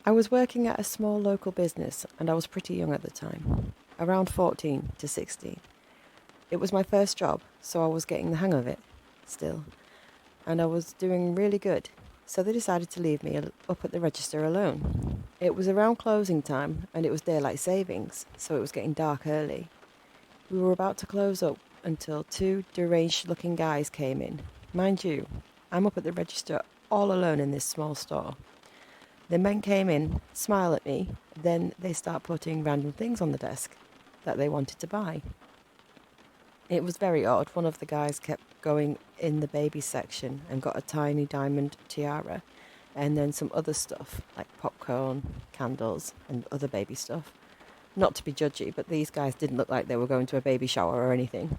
I was working at a small local business and I was pretty young at the time, around 14 to 16. It was my first job, so I was getting the hang of it still, and I was doing really good, so they decided to leave me up at the register alone. It was around closing time and it was daylight savings, so it was getting dark early. We were about to close up until two deranged-looking guys came in. Mind you, I'm up at the register all alone in this small store. The men came in, smile at me, then they start putting random things on the desk that they wanted to buy. It was very odd. One of the guys kept going in the baby section and got a tiny diamond tiara, and then some other stuff like popcorn, candles, and other baby stuff. Not to be judgy, but these guys didn't look like they were going to a baby shower or anything.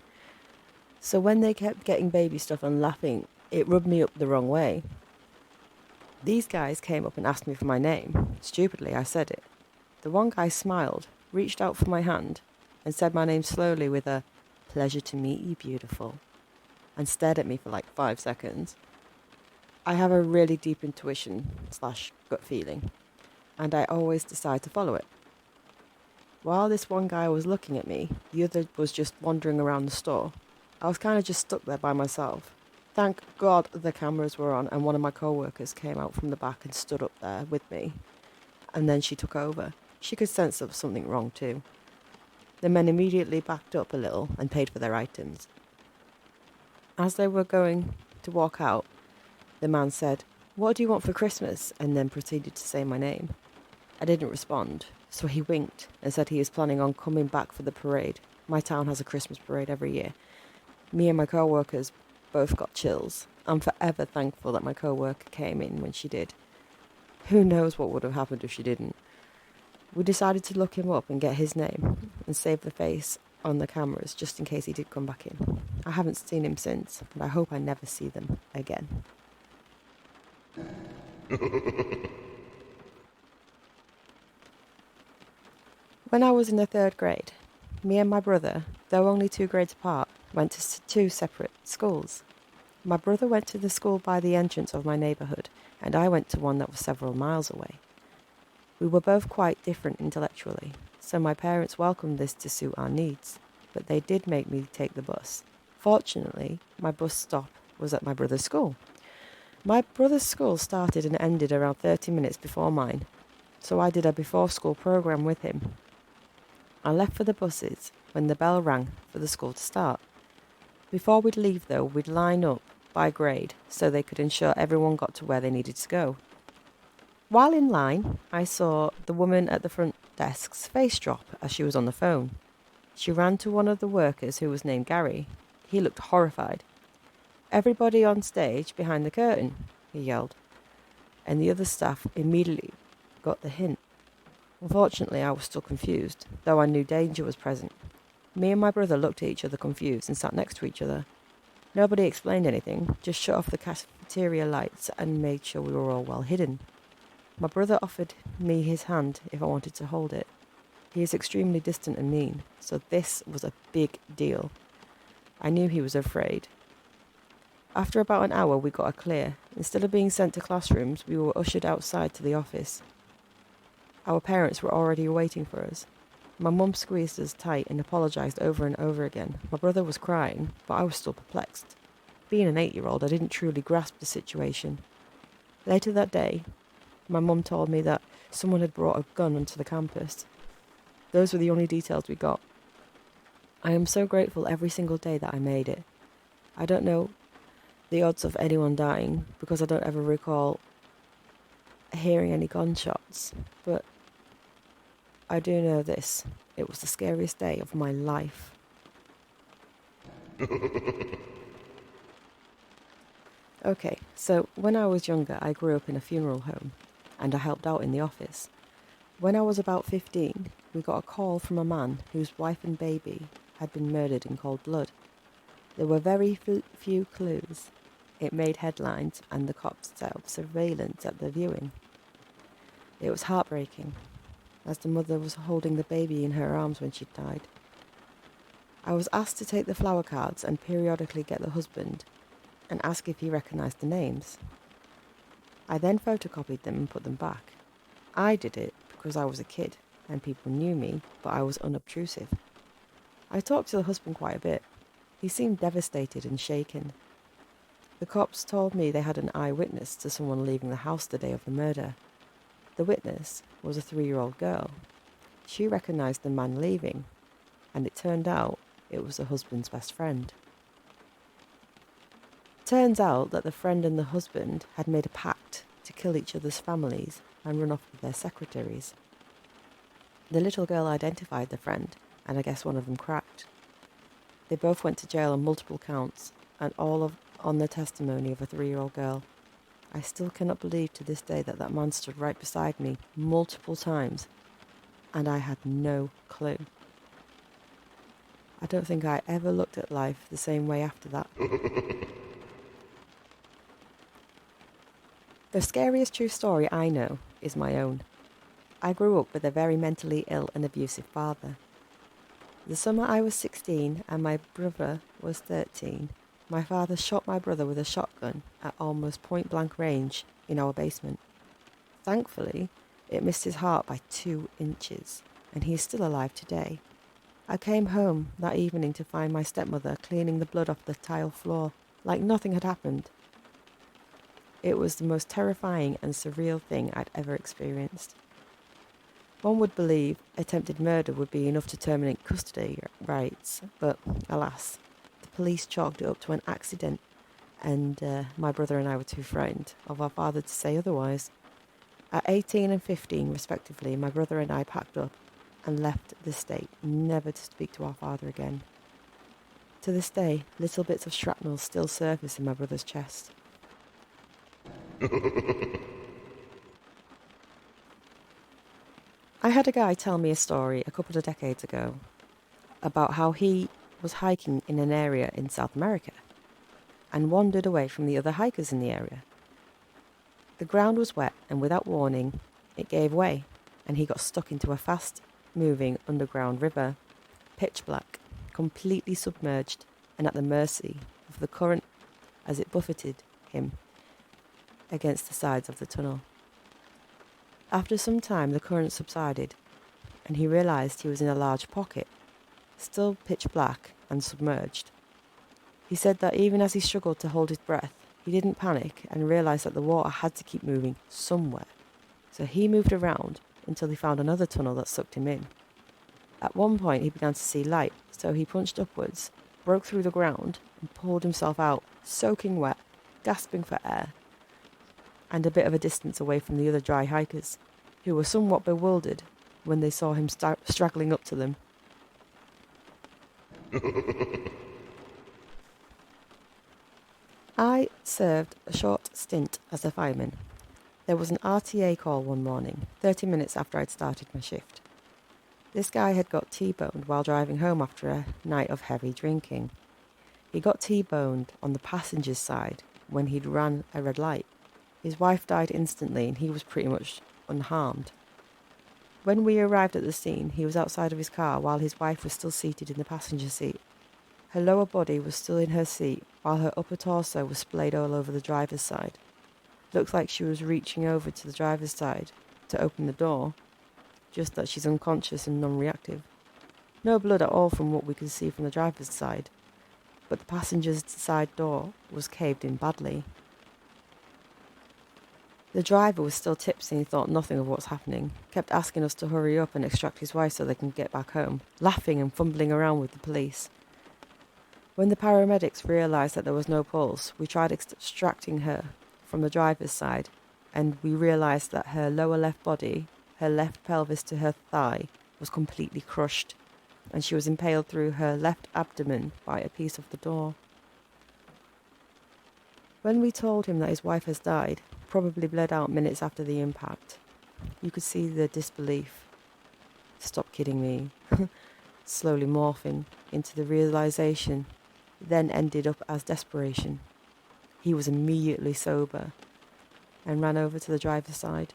So when they kept getting baby stuff and laughing, it rubbed me up the wrong way. These guys came up and asked me for my name. Stupidly, I said it. The one guy smiled, reached out for my hand, and said my name slowly with a "Pleasure to meet you, beautiful," and stared at me for like 5 seconds. I have a really deep intuition / gut feeling, and I always decide to follow it. While this one guy was looking at me, the other was just wandering around the store. I was kind of just stuck there by myself. Thank God the cameras were on and one of my co-workers came out from the back and stood up there with me. And then she took over. She could sense there was something wrong too. The men immediately backed up a little and paid for their items. As they were going to walk out, the man said, "What do you want for Christmas?" and then proceeded to say my name. I didn't respond, so he winked and said he was planning on coming back for the parade. My town has a Christmas parade every year. Me and my co-workers both got chills. I'm forever thankful that my co-worker came in when she did. Who knows what would have happened if she didn't. We decided to look him up and get his name and save the face on the cameras just in case he did come back in. I haven't seen him since, and I hope I never see them again. When I was in the 3rd grade, me and my brother, though only 2 grades apart, went to 2 separate schools. My brother went to the school by the entrance of my neighbourhood, and I went to one that was several miles away. We were both quite different intellectually, so my parents welcomed this to suit our needs, but they did make me take the bus. Fortunately, my bus stop was at my brother's school. My brother's school started and ended around 30 minutes before mine, so I did a before-school programme with him. I left for the buses when the bell rang for the school to start. Before we'd leave though, we'd line up by grade so they could ensure everyone got to where they needed to go. While in line, I saw the woman at the front desk's face drop as she was on the phone. She ran to one of the workers who was named Gary. He looked horrified. "Everybody on stage behind the curtain," he yelled, and the other staff immediately got the hint. Unfortunately, I was still confused, though I knew danger was present. Me and my brother looked at each other confused and sat next to each other. Nobody explained anything, just shut off the cafeteria lights and made sure we were all well hidden. My brother offered me his hand if I wanted to hold it. He is extremely distant and mean, so this was a big deal. I knew he was afraid. After about an hour, we got a clear. Instead of being sent to classrooms, we were ushered outside to the office. Our parents were already waiting for us. My mum squeezed us tight and apologised over and over again. My brother was crying, but I was still perplexed. Being an 8-year-old, I didn't truly grasp the situation. Later that day, my mum told me that someone had brought a gun onto the campus. Those were the only details we got. I am so grateful every single day that I made it. I don't know the odds of anyone dying because I don't ever recall hearing any gunshots, but I do know this. It was the scariest day of my life. Okay, so when I was younger, I grew up in a funeral home, and I helped out in the office. When I was about 15, we got a call from a man whose wife and baby had been murdered in cold blood. There were very few clues. It made headlines, and the cops set up surveillance at the viewing. It was heartbreaking, as the mother was holding the baby in her arms when she died. I was asked to take the flower cards and periodically get the husband and ask if he recognised the names. I then photocopied them and put them back. I did it because I was a kid and people knew me, but I was unobtrusive. I talked to the husband quite a bit. He seemed devastated and shaken. The cops told me they had an eyewitness to someone leaving the house the day of the murder. The witness was a 3-year-old girl. She recognized the man leaving, and it turned out it was the husband's best friend. Turns out that the friend and the husband had made a pact to kill each other's families and run off with their secretaries. The little girl identified the friend, and I guess one of them cracked. They both went to jail on multiple counts, and on the testimony of a 3-year-old girl. I still cannot believe to this day that man stood right beside me multiple times, and I had no clue. I don't think I ever looked at life the same way after that. The scariest true story I know is my own. I grew up with a very mentally ill and abusive father. The summer I was 16 and my brother was 13, my father shot my brother with a shotgun at almost point-blank range in our basement. Thankfully, it missed his heart by 2 inches, and he is still alive today. I came home that evening to find my stepmother cleaning the blood off the tile floor, like nothing had happened. It was the most terrifying and surreal thing I'd ever experienced. One would believe attempted murder would be enough to terminate custody rights, but alas, the police chalked it up to an accident, and my brother and I were too frightened of our father to say otherwise. At 18 and 15, respectively, my brother and I packed up and left the state, never to speak to our father again. To this day, little bits of shrapnel still surface in my brother's chest. I had a guy tell me a story a couple of decades ago about how he was hiking in an area in South America and wandered away from the other hikers in the area. The ground was wet, and without warning, it gave way, and he got stuck into a fast-moving underground river, pitch black, completely submerged and at the mercy of the current as it buffeted him against the sides of the tunnel. After some time, the current subsided, and he realised he was in a large pocket, still pitch black and submerged. He said that even as he struggled to hold his breath, he didn't panic and realised that the water had to keep moving somewhere. So he moved around until he found another tunnel that sucked him in. At one point, he began to see light, so he punched upwards, broke through the ground, and pulled himself out, soaking wet, gasping for air, and a bit of a distance away from the other dry hikers, who were somewhat bewildered when they saw him straggling up to them. I served a short stint as a fireman. There was an RTA call one morning, 30 minutes after I'd started my shift. This guy had got T-boned while driving home after a night of heavy drinking. He got T-boned on the passenger's side when he'd ran a red light. His wife died instantly and he was pretty much unharmed. When we arrived at the scene, he was outside of his car while his wife was still seated in the passenger seat. Her lower body was still in her seat while her upper torso was splayed all over the driver's side. Looked like she was reaching over to the driver's side to open the door, just that she's unconscious and non-reactive. No blood at all from what we could see from the driver's side, but the passenger's side door was caved in badly. The driver was still tipsy and thought nothing of what's happening, kept asking us to hurry up and extract his wife so they can get back home, laughing and fumbling around with the police. When the paramedics realised that there was no pulse, we tried extracting her from the driver's side, and we realised that her lower left body, her left pelvis to her thigh, was completely crushed, and she was impaled through her left abdomen by a piece of the door. When we told him that his wife has died, probably bled out minutes after the impact, you could see the disbelief. Stop kidding me. Slowly morphing into the realisation, then ended up as desperation. He was immediately sober and ran over to the driver's side,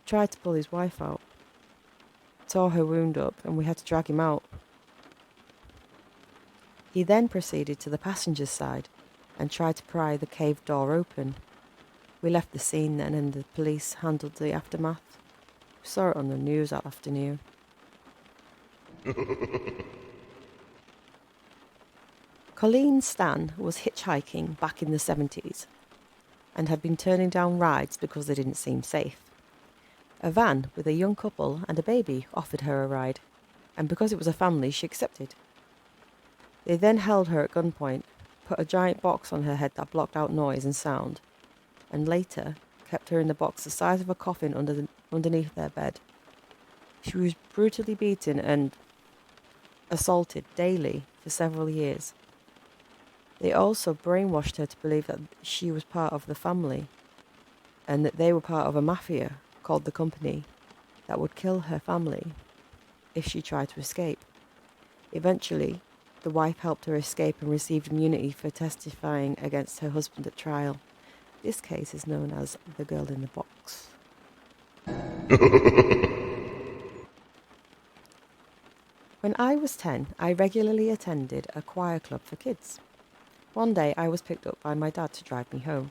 tried to pull his wife out, tore her wound up, and we had to drag him out. He then proceeded to the passenger's side and tried to pry the cave door open. We left the scene then, and the police handled the aftermath. We saw it on the news that afternoon. Colleen Stan was hitchhiking back in the 70s and had been turning down rides because they didn't seem safe. A van with a young couple and a baby offered her a ride, and because it was a family, she accepted. They then held her at gunpoint, put a giant box on her head that blocked out noise and sound, and later kept her in the box the size of a coffin underneath their bed. She was brutally beaten and assaulted daily for several years. They also brainwashed her to believe that she was part of the family and that they were part of a mafia called the Company that would kill her family if she tried to escape. Eventually, the wife helped her escape and received immunity for testifying against her husband at trial. This case is known as the girl in the box. When I was 10, I regularly attended a choir club for kids. One day I was picked up by my dad to drive me home.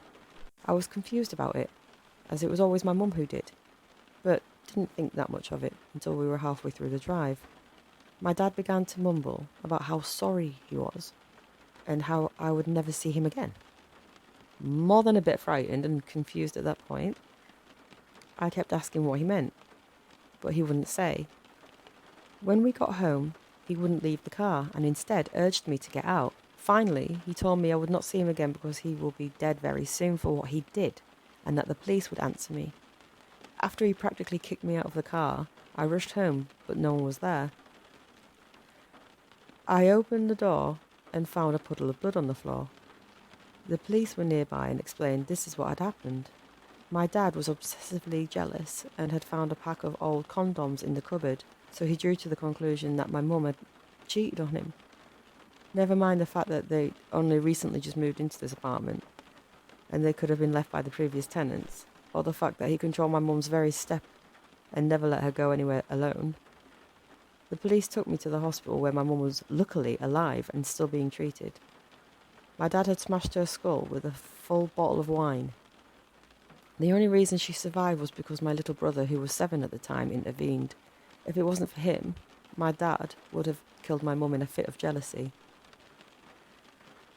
I was confused about it, as it was always my mum who did, but didn't think that much of it until we were halfway through the drive. My dad began to mumble about how sorry he was and how I would never see him again. More than a bit frightened and confused at that point, I kept asking what he meant, but he wouldn't say. When we got home, he wouldn't leave the car and instead urged me to get out. Finally, he told me I would not see him again because he will be dead very soon for what he did and that the police would answer me. After he practically kicked me out of the car, I rushed home, but no one was there. I opened the door and found a puddle of blood on the floor. The police were nearby and explained this is what had happened. My dad was obsessively jealous and had found a pack of old condoms in the cupboard, so he drew to the conclusion that my mum had cheated on him. Never mind the fact that they only recently just moved into this apartment and they could have been left by the previous tenants, or the fact that he controlled my mum's very step and never let her go anywhere alone. The police took me to the hospital where my mum was luckily alive and still being treated. My dad had smashed her skull with a full bottle of wine. The only reason she survived was because my little brother, who was 7 at the time, intervened. If it wasn't for him, my dad would have killed my mum in a fit of jealousy.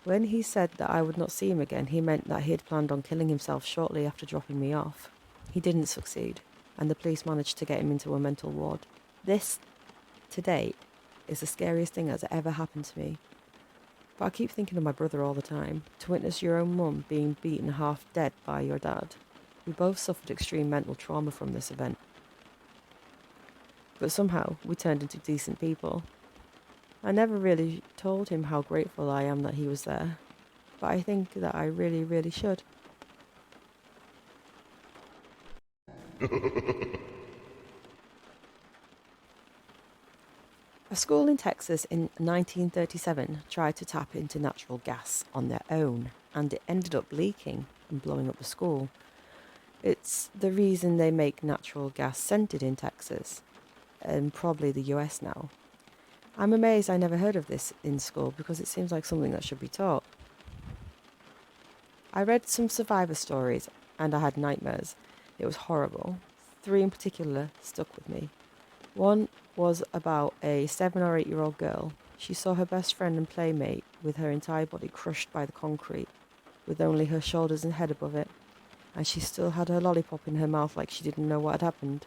When he said that I would not see him again, he meant that he had planned on killing himself shortly after dropping me off. He didn't succeed, and the police managed to get him into a mental ward. This, to date, is the scariest thing that's ever happened to me. But I keep thinking of my brother all the time. To witness your own mum being beaten half dead by your dad. We both suffered extreme mental trauma from this event. But somehow, we turned into decent people. I never really told him how grateful I am that he was there, but I think that I really, really should. A school in Texas in 1937 tried to tap into natural gas on their own, and it ended up leaking and blowing up the school. It's the reason they make natural gas scented in Texas, and probably the US now. I'm amazed I never heard of this in school because it seems like something that should be taught. I read some survivor stories and I had nightmares. It was horrible. 3 in particular stuck with me. One was about a 7 or 8-year-old girl. She saw her best friend and playmate with her entire body crushed by the concrete, with only her shoulders and head above it, and she still had her lollipop in her mouth like she didn't know what had happened.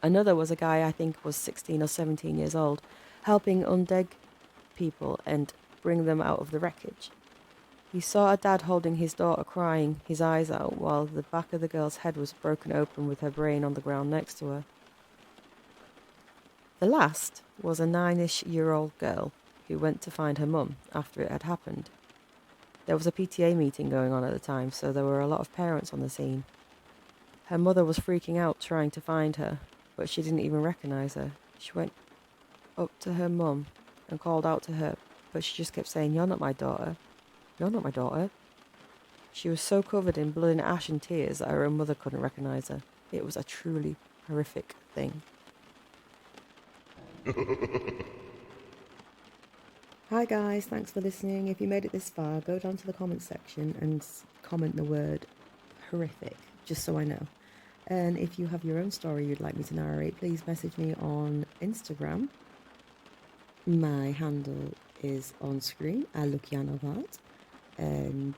Another was a guy I think was 16 or 17 years old, helping undead people and bring them out of the wreckage. He saw a dad holding his daughter crying his eyes out while the back of the girl's head was broken open with her brain on the ground next to her. The last was a 9-ish-year-old girl who went to find her mum after it had happened. There was a PTA meeting going on at the time, so there were a lot of parents on the scene. Her mother was freaking out trying to find her, but she didn't even recognise her. She went up to her mum and called out to her, but she just kept saying, "You're not my daughter. You're not my daughter." She was so covered in blood and ash and tears that her own mother couldn't recognise her. It was a truly horrific thing. Hi guys, thanks for listening. If you made it this far, go down to the comments section and comment the word horrific, just so I know. And if you have your own story you'd like me to narrate, please message me on Instagram. My handle is on screen at LukjanovArt. And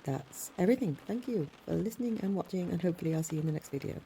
that's everything. Thank you for listening and watching, and hopefully I'll see you in the next video.